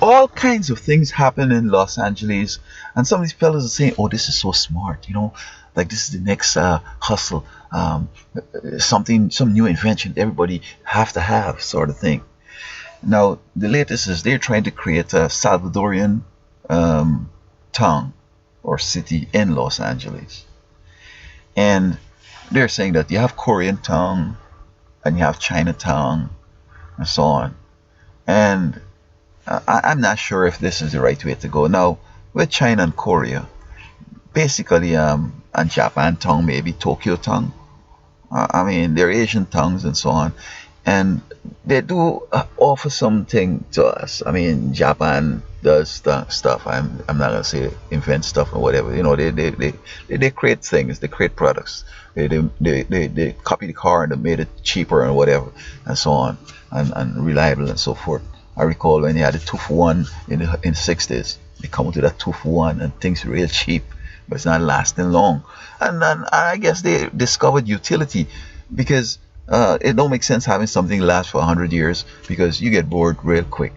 all kinds of things happen in Los Angeles, and some of these fellas are saying, "Oh, this is so smart," like this is the next hustle, something, some new invention everybody have to have, sort of thing. Now, the latest is they're trying to create a Salvadorian town or city in Los Angeles, and they're saying that you have Koreatown and you have Chinatown and so on, and I'm not sure if this is the right way to go. Now, with China and Korea, basically, and Japan tongue, maybe Tokyo tongue. I mean, they're Asian tongues and so on, and they do offer something to us. I mean, Japan does stuff. I'm not gonna say invent stuff or whatever. They create things. They create products. They copy the car and they made it cheaper and whatever and so on, and reliable and so forth. I recall when they had the 2 for 1 in the 60s. They come out with that 2 for 1 and things real cheap, but it's not lasting long. And then I guess they discovered utility, because it don't make sense having something last for 100 years, because you get bored real quick,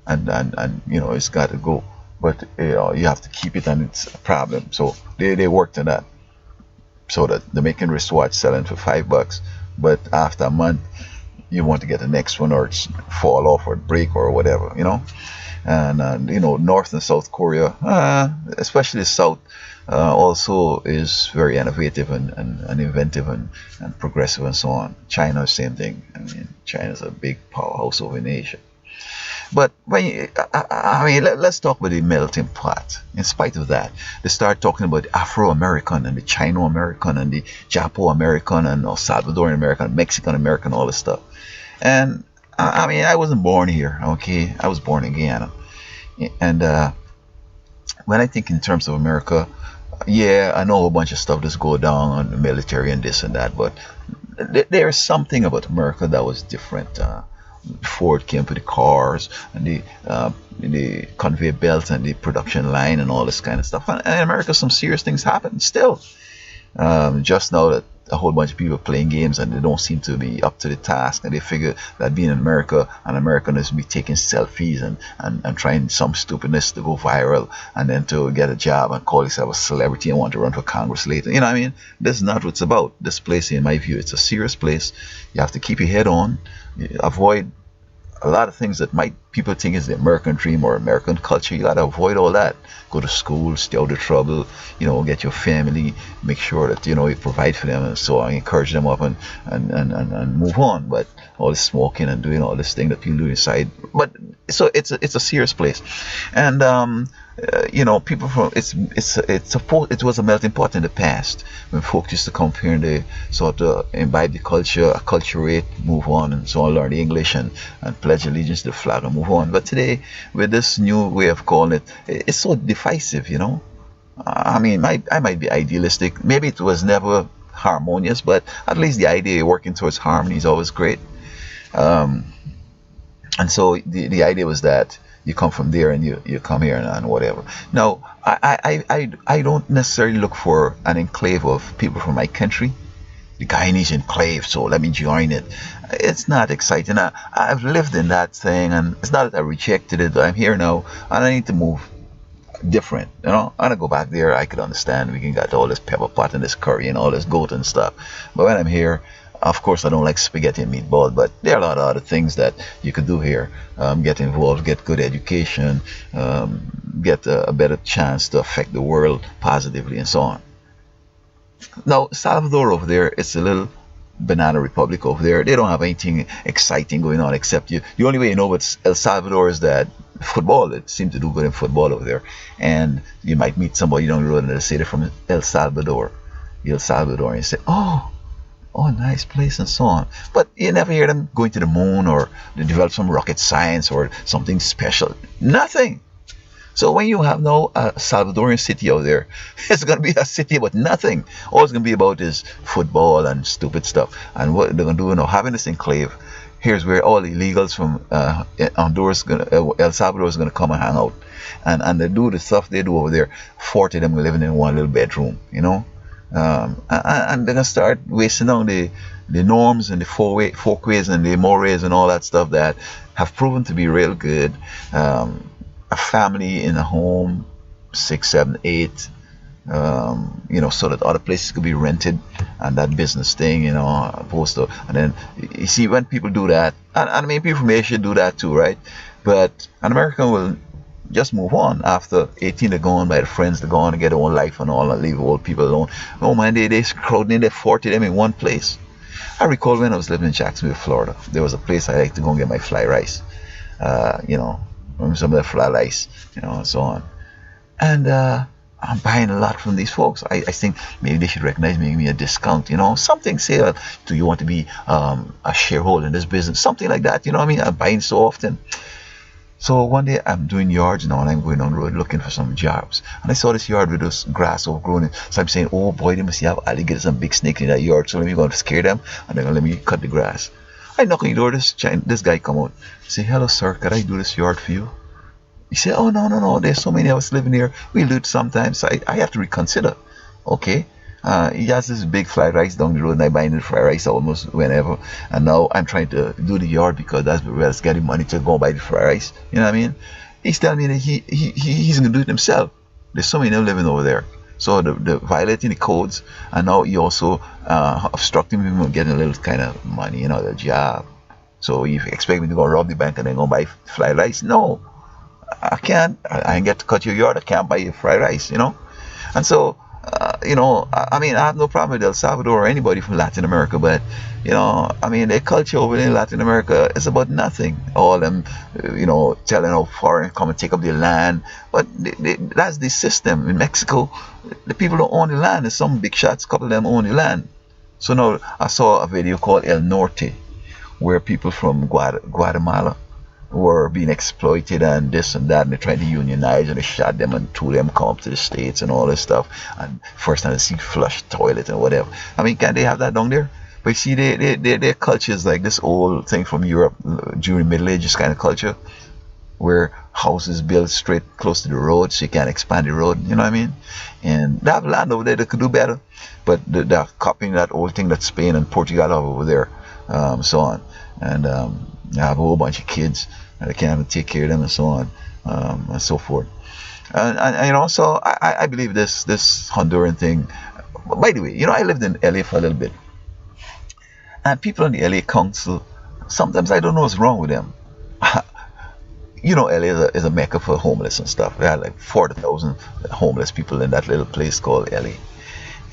and it's got to go. But you have to keep it, and it's a problem. So they worked on that, so that they're making wristwatch selling for $5, but after a month you want to get the next one, or it's fall off or break or whatever, and North and South Korea, especially South, also is very innovative and inventive and progressive and so on. China, same thing. I mean, China's a big powerhouse over in Asia. But when I mean, let's talk about the melting pot. In spite of that, they start talking about the Afro-American and the Chino-American and the Japo-American and Salvadoran American, Mexican American, all this stuff. And I mean, I wasn't born here, okay? I was born in Guyana. And when I think in terms of America, yeah, I know a whole bunch of stuff that's go down on the military and this and that, but there's something about America that was different. Ford came to the cars and the conveyor belt and the production line and all this kind of stuff. And in America, some serious things happen still. Just now that a whole bunch of people playing games and they don't seem to be up to the task, and they figure that being in America, an American is be taking selfies and trying some stupidness to go viral, and then to get a job and call yourself a celebrity and want to run for Congress later. You know what I mean? This is not what it's about. This place, in my view, it's a serious place. You have to keep your head on, avoid a lot of things that might people think is the American dream or American culture. You gotta avoid all that. Go to school, stay out of trouble, get your family, make sure that you provide for them, and so I encourage them up and move on. But all this smoking and doing all this thing that people do inside, but so it's a serious place. And people from it was a melting pot in the past when folks used to come here and they sort of imbibe the culture, acculturate, move on, and so on, learn the English and pledge allegiance to the flag and move on. But today, with this new way of calling it, it's so divisive. I mean, I might be idealistic. Maybe it was never harmonious, but at least the idea of working towards harmony is always great. And so the idea was that you come from there and you come here and whatever. Now, I don't necessarily look for an enclave of people from my country, the Guyanese enclave, so let me join it. It's not exciting. I've lived in that thing, and it's not that I rejected it, but I'm here now, and I need to move different. I want to go back there. I could understand we can get all this pepper pot and this curry and all this goat and stuff, but when I'm here, of course, I don't like spaghetti and meatball, but there are a lot of other things that you could do here. Get involved, get good education, get a better chance to affect the world positively, and so on. Now, Salvador over there, it's a little banana republic over there. They don't have anything exciting going on except the only way you know about El Salvador is that football. They seem to do good in football over there. And you might meet somebody you don't know and they'll say they're from El Salvador, and you say, oh, nice place and so on. But you never hear them going to the moon or they develop some rocket science or something special. Nothing. So when you have now a Salvadorian city out there, it's going to be a city about nothing. All it's going to be about is football and stupid stuff. And what they're going to do, having this enclave, here's where all the illegals from Honduras, El Salvador is going to come and hang out. And they do the stuff they do over there. 40 of them living in one little bedroom, and they're going to start wasting on the norms and the folkways and the mores and all that stuff that have proven to be real good. a family in a home, six, seven, eight, so that other places could be rented and that business thing, opposed to, and then you see when people do that, and I mean people from Asia do that too, right? But an American will just move on after 18. They're gone by the friends, they're gone to get their own life and all, and leave old people alone. Oh man, they crowding in there, 40 of them in one place. I recall when I was living in Jacksonville, Florida, there was a place I like to go and get my fly rice, some of the fly rice, and so on. And I'm buying a lot from these folks. I think maybe they should recognize me, give me a discount, something, say, do you want to be a shareholder in this business? Something like that, you know what I mean? I'm buying so often. So one day I'm doing yards now and I'm going on the road looking for some jobs. And I saw this yard with this grass overgrown. So I'm saying, oh boy, they must have alligators and big snakes in that yard. So let me go and scare them and they're going to let me cut the grass. I knock on the door, this guy come out. I say, hello sir, could I do this yard for you? He said, oh no, there's so many of us living here. We'll do it sometimes. So I have to reconsider. Okay. He has this big fried rice down the road and I buy the fried rice almost whenever. And now I'm trying to do the yard because that's where I getting money to go buy the fried rice. You know what I mean? He's telling me that he's going to do it himself. There's so many of them living over there. So the violating the codes, and now he also obstructing me from getting a little kind of money, the job. So you expect me to go rob the bank and then go buy fried rice? No, I can't. I ain't get to cut your yard. I can't buy your fried rice, And so, I mean, I have no problem with El Salvador or anybody from Latin America, but, their culture over in Latin America is about nothing. All them, telling how foreign come and take up their land. But that's the system. In Mexico, the people don't own the land. There's some big shots, a couple of them own the land. So now I saw a video called El Norte, where people from Guatemala were being exploited and this and that, and they tried to unionize and they shot them and two of them come up to the States and all this stuff, and first time they see flush toilet and whatever. I mean, can't they have that down there? But you see, their culture is like this old thing from Europe during Middle Ages kind of culture, where houses built straight close to the road so you can't expand the road, you know what I mean? And they have land over there that could do better, but they're copying that old thing that Spain and Portugal have over there, so on. And I have a whole bunch of kids and I can't even take care of them and so on, and so forth. And so I believe this Honduran thing. By the way, I lived in LA for a little bit, and people on the LA council, sometimes I don't know what's wrong with them. LA is a mecca for homeless and stuff. They had like 40,000 homeless people in that little place called LA.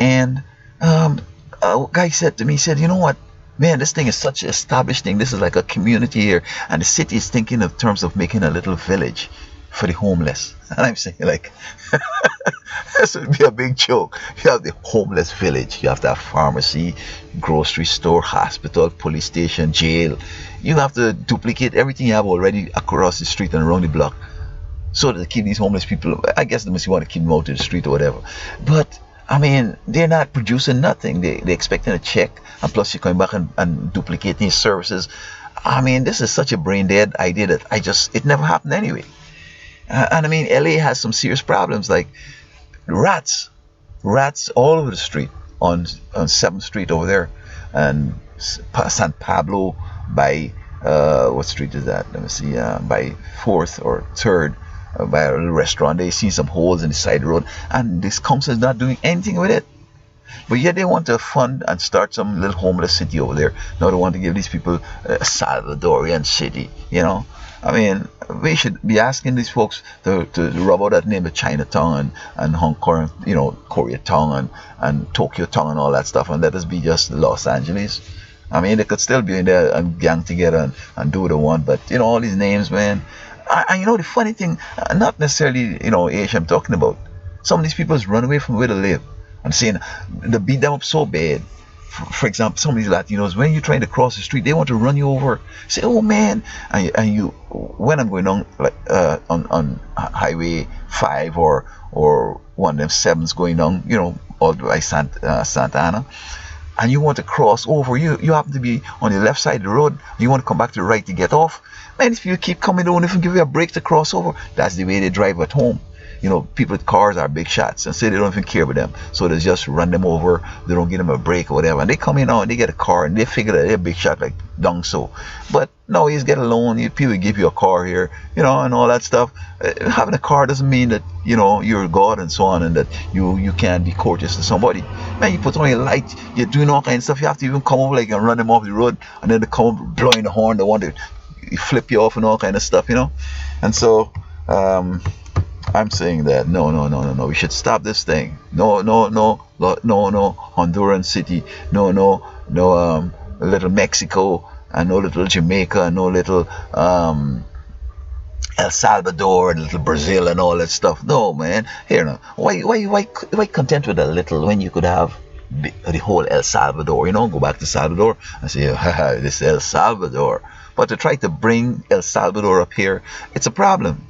And a guy said to me, he said, you know what? Man, this thing is such an established thing. This is like a community here. And the city is thinking in terms of making a little village for the homeless. And I'm saying, like, this would be a big joke. You have the homeless village. You have to have pharmacy, grocery store, hospital, police station, jail. You have to duplicate everything you have already across the street and around the block. So to keep these homeless people, I guess they must want to keep them out to the street or whatever. But I mean, they're not producing nothing. They're expecting a check, and plus you're coming back and duplicating services. I mean, this is such a brain dead idea that it never happened anyway. And I mean, LA has some serious problems like rats all over the street on 7th Street over there, and San Pablo by what street is that? Let me see, by 4th or 3rd. By a little restaurant, they see some holes in the side road, and this council is not doing anything with it. But yet they want to fund and start some little homeless city over there. Now they want to give these people a Salvadorian city, I mean, we should be asking these folks to rub out that name of Chinatown and Hong Kong, Koreatown and Tokyo Town and all that stuff, and let us be just Los Angeles. I mean, they could still be in there and gang together and do what they want, but all these names, man. And the funny thing, not necessarily, Asia I'm talking about. Some of these people run away from where they live. I'm saying they beat them up so bad. For example, some of these Latinos, when you're trying to cross the street, they want to run you over. Say, oh man, and you, when I'm going on like on Highway 5 or one of them 7s going down, all the way Santa Ana, and you want to cross over, you happen to be on the left side of the road, you want to come back to the right to get off. Man, if you keep coming, they won't even give you a break to cross over. That's the way they drive at home. You know, people with cars are big shots and say they don't even care about them. So they just run them over. They don't give them a break or whatever. And they come in now and they get a car and they figure that they're a big shot like dung so. But no, you just get a loan. People give you a car here, you know, and all that stuff. Having a car doesn't mean that, you know, you're God and so on, and that you can't be courteous to somebody. Man, you put on your light, you're doing all kinds of stuff. You have to even come over like and run them off the road, and then they come up blowing the horn. They want to flip you off and all kind of stuff, you know. And so I'm saying that no. We should stop this thing. No. Honduran city. No. Little Mexico, and no little Jamaica, and no little El Salvador, and little Brazil, and all that stuff. No, man. Here now. Why content with a little when you could have the whole El Salvador? You know, go back to Salvador and say, haha, this El Salvador. But to try to bring El Salvador up here, it's a problem.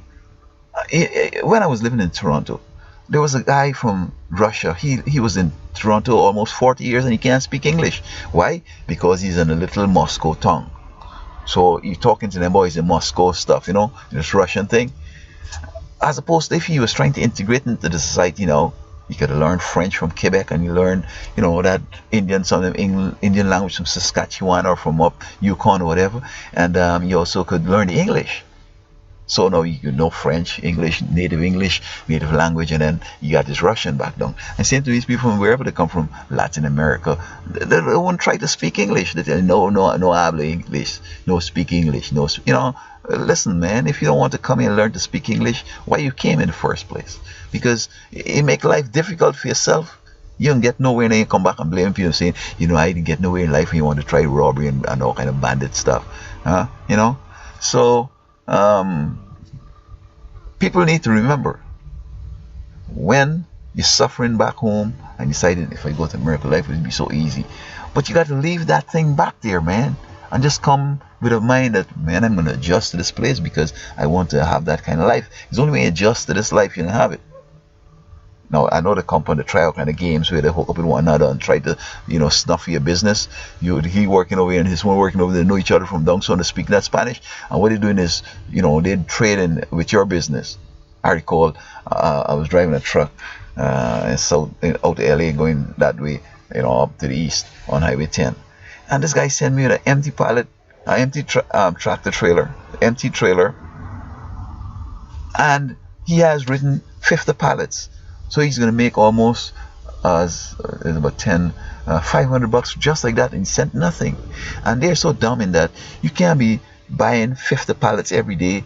When I was living in Toronto, there was a guy from Russia. He was in Toronto almost 40 years and he can't speak English. Why? Because he's in a little Moscow tongue. So you're talking to them boys in Moscow stuff, you know, this Russian thing. As opposed to if he was trying to integrate into the society, you know, you could learn French from Quebec, and you learn, you know, that Indian, some of them Indian language from Saskatchewan or from up Yukon or whatever. And you also could learn the English. So now you could know French, English, native language, and then you got this Russian back down. And same to these people from wherever they come from, Latin America, they won't try to speak English. They tell no habla English, no speak English, no, you know. Listen, man, if you don't want to come here and learn to speak English, why you came in the first place? Because it make life difficult for yourself. You don't get nowhere, and then you come back and blame people saying, you know, I didn't get nowhere in life, and you want to try robbery and all kind of bandit stuff, you know. So people need to remember, when you're suffering back home and deciding, if I go to America, life will be so easy. But you got to leave that thing back there, man, and just come with a mind that, man, I'm going to adjust to this place because I want to have that kind of life. It's only when you adjust to this life you can have it. Now, I know they come on the trial kind of games where they hook up with one another and try to, you know, snuff your business. He working over here and his one working over there, know each other from down so to speak that Spanish. And what they're doing is, you know, they're trading with your business. I recall I was driving a truck out to LA going that way, you know, up to the east on Highway 10. And this guy sent me an empty tractor trailer, empty trailer. And he has written 50 pallets. So he's going to make almost about 500 bucks just like that, and he sent nothing. And they're so dumb in that you can't be buying 50 pallets every day,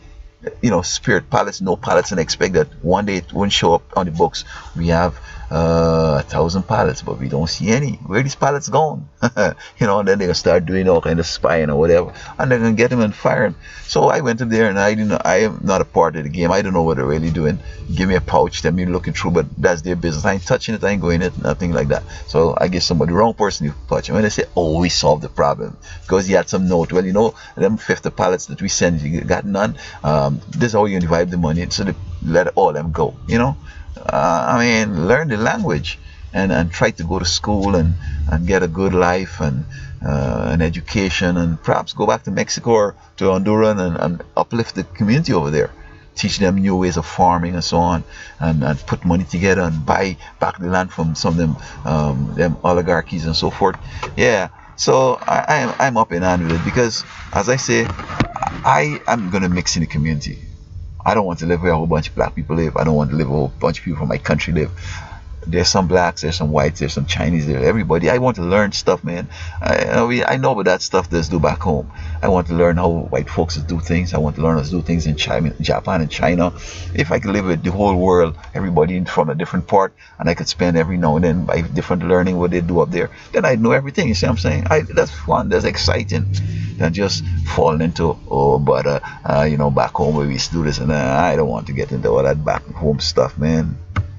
you know, spirit pallets, no pallets, and expect that one day it won't show up on the books. We have 1,000 pallets, but we don't see any. Where are these pallets gone? You know, and then they're gonna start doing all kind of spying or whatever, and they're gonna get him and fire him. So I went up there, and I am not a part of the game. I don't know what they're really doing. Give me a pouch, tell me looking through, but that's their business. I ain't touching it, I ain't going it, nothing like that. So I guess somebody, the wrong person, you touch him. When they say, oh, we solved the problem because he had some note. Well, you know, them 50 pallets that we sent, you got none. This is how you divide the money, so they let all them go, you know. I mean, learn the language and try to go to school and get a good life and an education, and perhaps go back to Mexico or to Honduras and uplift the community over there. Teach them new ways of farming and so on, and put money together and buy back the land from some of them oligarchies and so forth. Yeah, so I'm up in hand with it because, as I say, I am going to mix in the community. I don't want to live where a whole bunch of black people live. I don't want to live where a whole bunch of people from my country live. There's some blacks, there's some whites, there's some Chinese, there's everybody. I want to learn stuff, man. I know about that stuff that's do back home. I want to learn how white folks do things. I want to learn how to do things in China, Japan and China. If I could live with the whole world, everybody from a different part, and I could spend every now and then by different learning what they do up there, then I'd know everything. You see what I'm saying? That's fun, that's exciting. Than just falling into, you know, back home where we used to do this, and I don't want to get into all that back home stuff, man.